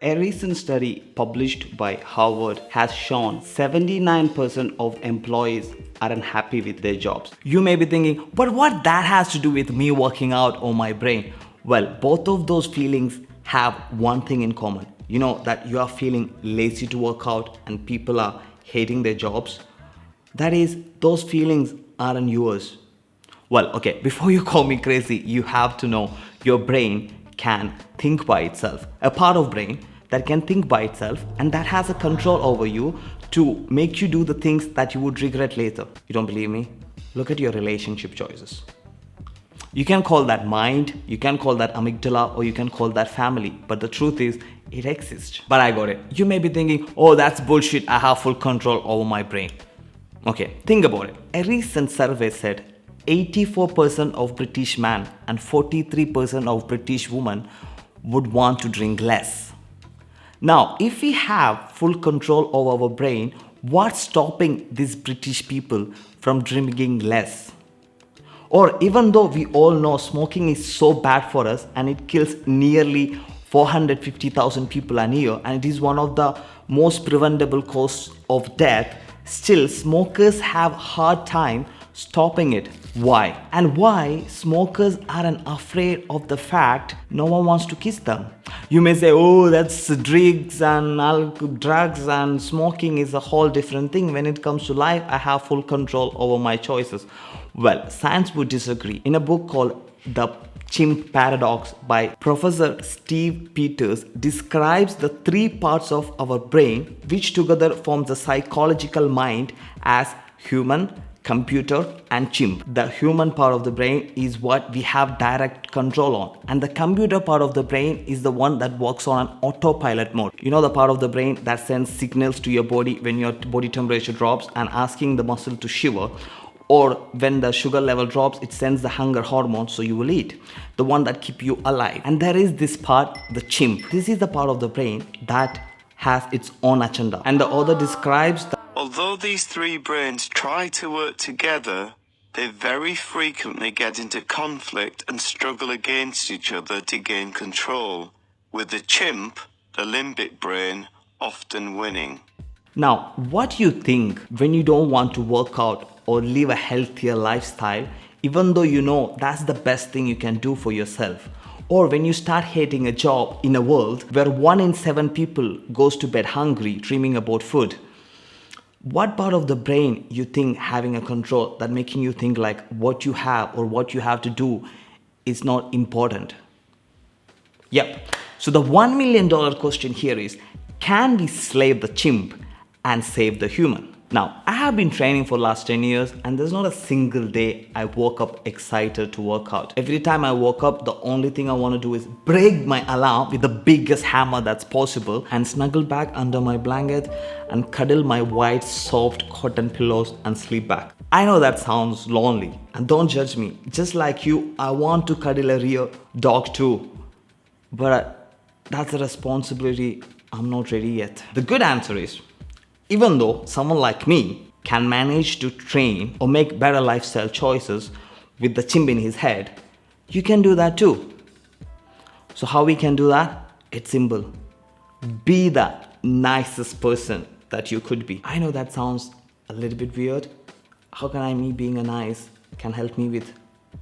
A recent study published by Harvard has shown 79% of employees are unhappy with their jobs. You may be thinking, but what that has to do with me working out or my brain? Well, both of those feelings have one thing in common. You know that you are feeling lazy to work out and people are hating their jobs. That is, those feelings aren't yours. Well, okay, before you call me crazy, you have to know your brain can think by itself. A part of brain that can think by itself and that has a control over you to make you do the things that you would regret later. You don't believe me? Look at your relationship choices. You can call that mind, you can call that amygdala, or you can call that family. But the truth is, it exists. But I got it. You may be thinking, oh, that's bullshit. I have full control over my brain. Okay, think about it. A recent survey said 84% of British men and 43% of British women would want to drink less. Now, if we have full control over our brain, what's stopping these British people from drinking less? Or even though we all know smoking is so bad for us and it kills nearly 450,000 people a year and it is one of the most preventable causes of death, still smokers have a hard time stopping it. Why? And why smokers aren't afraid of the fact no one wants to kiss them. You may say, oh, that's drugs and smoking is a whole different thing. When it comes to life, I have full control over my choices. Well, science would disagree. In a book called The Chimp Paradox by Professor Steve Peters describes the three parts of our brain which together form the psychological mind as human, computer and chimp. The human part of the brain is what we have direct control on, and the computer part of the brain is the one that works on an autopilot mode. You know, the part of the brain that sends signals to your body when your body temperature drops and asking the muscle to shiver, or when the sugar level drops, it sends the hunger hormone so you will eat, the one that keep you alive. And there is this part, the chimp. This is the part of the brain that has its own agenda, and the author describes the Although these three brains try to work together, they very frequently get into conflict and struggle against each other to gain control, with the chimp, the limbic brain, often winning. Now, what do you think when you don't want to work out or live a healthier lifestyle, even though you know that's the best thing you can do for yourself? Or when you start hating a job in a world where 1 in 7 people goes to bed hungry, dreaming about food? What part of the brain you think having a control that making you think like what you have or what you have to do is not important? Yep. So the $1 million question here is, can we slave the chimp and save the human? Now, I have been training for the last 10 years and there's not a single day I woke up excited to work out. Every time I woke up, the only thing I want to do is break my alarm with the biggest hammer that's possible and snuggle back under my blanket and cuddle my white soft cotton pillows and sleep back. I know that sounds lonely and don't judge me. Just like you, I want to cuddle a real dog too. But that's a responsibility I'm not ready yet. The good answer is, even though someone like me can manage to train or make better lifestyle choices with the chimp in his head, you can do that too. So how we can do that? It's simple. Be the nicest person that you could be. I know that sounds a little bit weird. How can me being a nice can help me with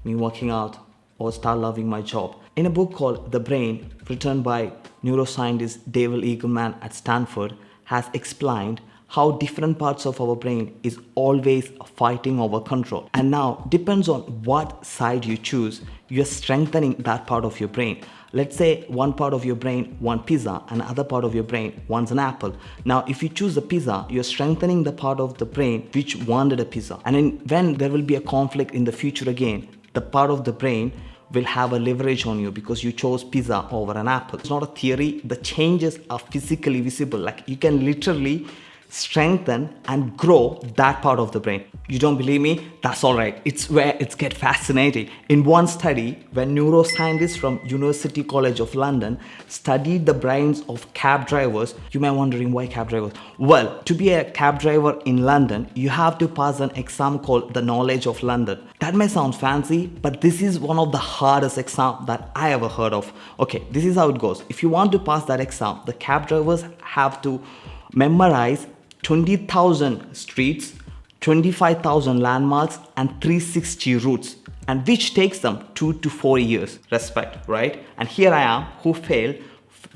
me working out or start loving my job? In a book called The Brain, written by neuroscientist David Eagleman at Stanford, has explained how different parts of our brain is always fighting over control. And now, depends on what side you choose, you're strengthening that part of your brain. Let's say one part of your brain wants pizza and other part of your brain wants an apple. Now, if you choose the pizza, you're strengthening the part of the brain which wanted a pizza. And when there will be a conflict in the future again, the part of the brain will have a leverage on you because you chose pizza over an apple. It's not a theory. The changes are physically visible. Like you can literally strengthen and grow that part of the brain. You don't believe me? That's alright. It's where it's get fascinating. In one study, when neuroscientists from University College of London studied the brains of cab drivers, you may be wondering why cab drivers? Well, to be a cab driver in London, you have to pass an exam called the Knowledge of London. That may sound fancy, but this is one of the hardest exams that I ever heard of. Okay, this is how it goes. If you want to pass that exam, the cab drivers have to memorize 20,000 streets, 25,000 landmarks, and 360 routes, and which takes them 2 to 4 years. Respect, right? And here I am, who failed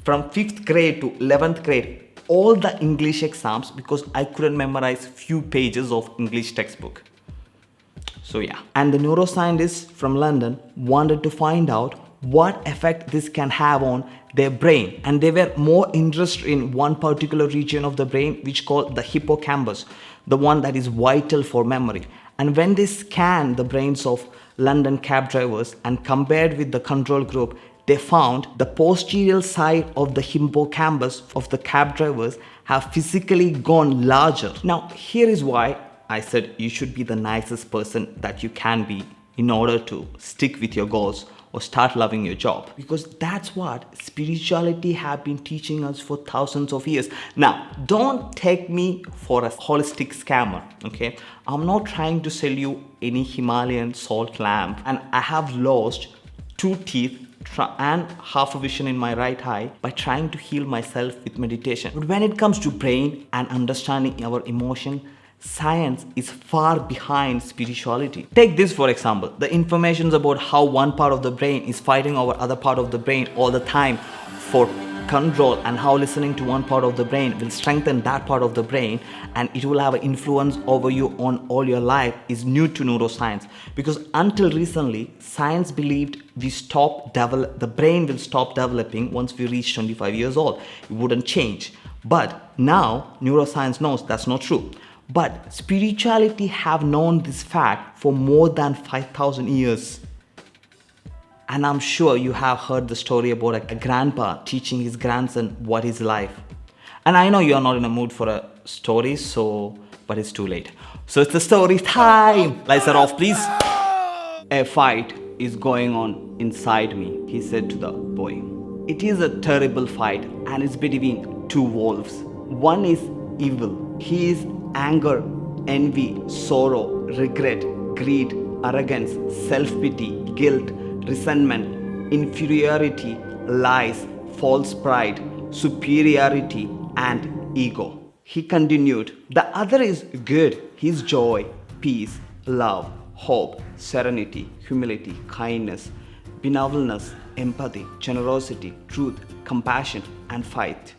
from 5th grade to 11th grade all the English exams because I couldn't memorize few pages of English textbook. So yeah, and the neuroscientists from London wanted to find out what effect this can have on their brain, and they were more interested in one particular region of the brain which called the hippocampus, the one that is vital for memory. And when they scanned the brains of London cab drivers and compared with the control group, they found the posterior side of the hippocampus of the cab drivers have physically gone larger. Now here is why I said you should be the nicest person that you can be in order to stick with your goals or start loving your job, because that's what spirituality have been teaching us for thousands of years. Now, don't take me for a holistic scammer, okay? I'm not trying to sell you any Himalayan salt lamp, and I have lost 2 teeth and half a vision in my right eye by trying to heal myself with meditation. But when it comes to brain and understanding our emotion, science is far behind spirituality. Take this for example. The information about how one part of the brain is fighting over other part of the brain all the time for control, and how listening to one part of the brain will strengthen that part of the brain and it will have an influence over you on all your life, is new to neuroscience. Because until recently, science believed the brain will stop developing once we reach 25 years old. It wouldn't change. But now neuroscience knows that's not true. But spirituality have known this fact for more than 5,000 years. And I'm sure you have heard the story about a grandpa teaching his grandson what is life. And I know you're not in a mood for a story, but it's too late. So it's the story time. Lights are off, please. A fight is going on inside me, he said to the boy. It is a terrible fight, and it's between 2 wolves. One is evil. He is anger, envy, sorrow, regret, greed, arrogance, self-pity, guilt, resentment, inferiority, lies, false pride, superiority, and ego. He continued, the other is good. His joy, peace, love, hope, serenity, humility, kindness, benevolence, empathy, generosity, truth, compassion, and faith.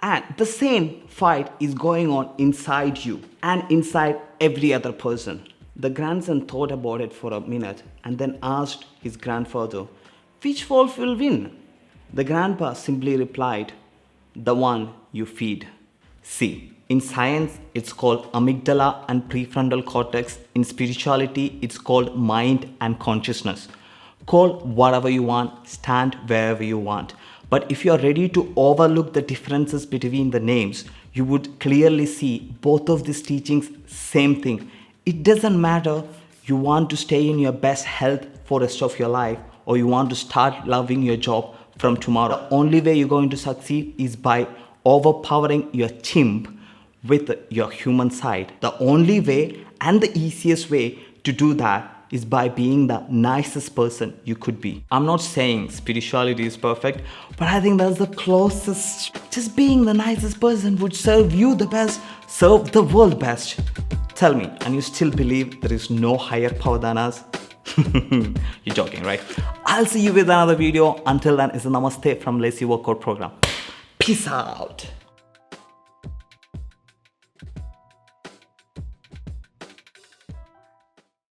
And the same fight is going on inside you and inside every other person. The grandson thought about it for a minute and then asked his grandfather, which wolf will win? The grandpa simply replied, the one you feed. See, in science, it's called amygdala and prefrontal cortex. In spirituality, it's called mind and consciousness. Call whatever you want, stand wherever you want. But if you are ready to overlook the differences between the names, you would clearly see both of these teachings, same thing. It doesn't matter you want to stay in your best health for the rest of your life, or you want to start loving your job from tomorrow. The only way you're going to succeed is by overpowering your chimp with your human side. The only way and the easiest way to do that is by being the nicest person you could be. I'm not saying spirituality is perfect, but I think that's the closest. Just being the nicest person would serve you the best, serve the world best. Tell me, and you still believe there is no higher power than us? You're joking, right? I'll see you with another video. Until then, it's a namaste from Lazy Workout Program. Peace out.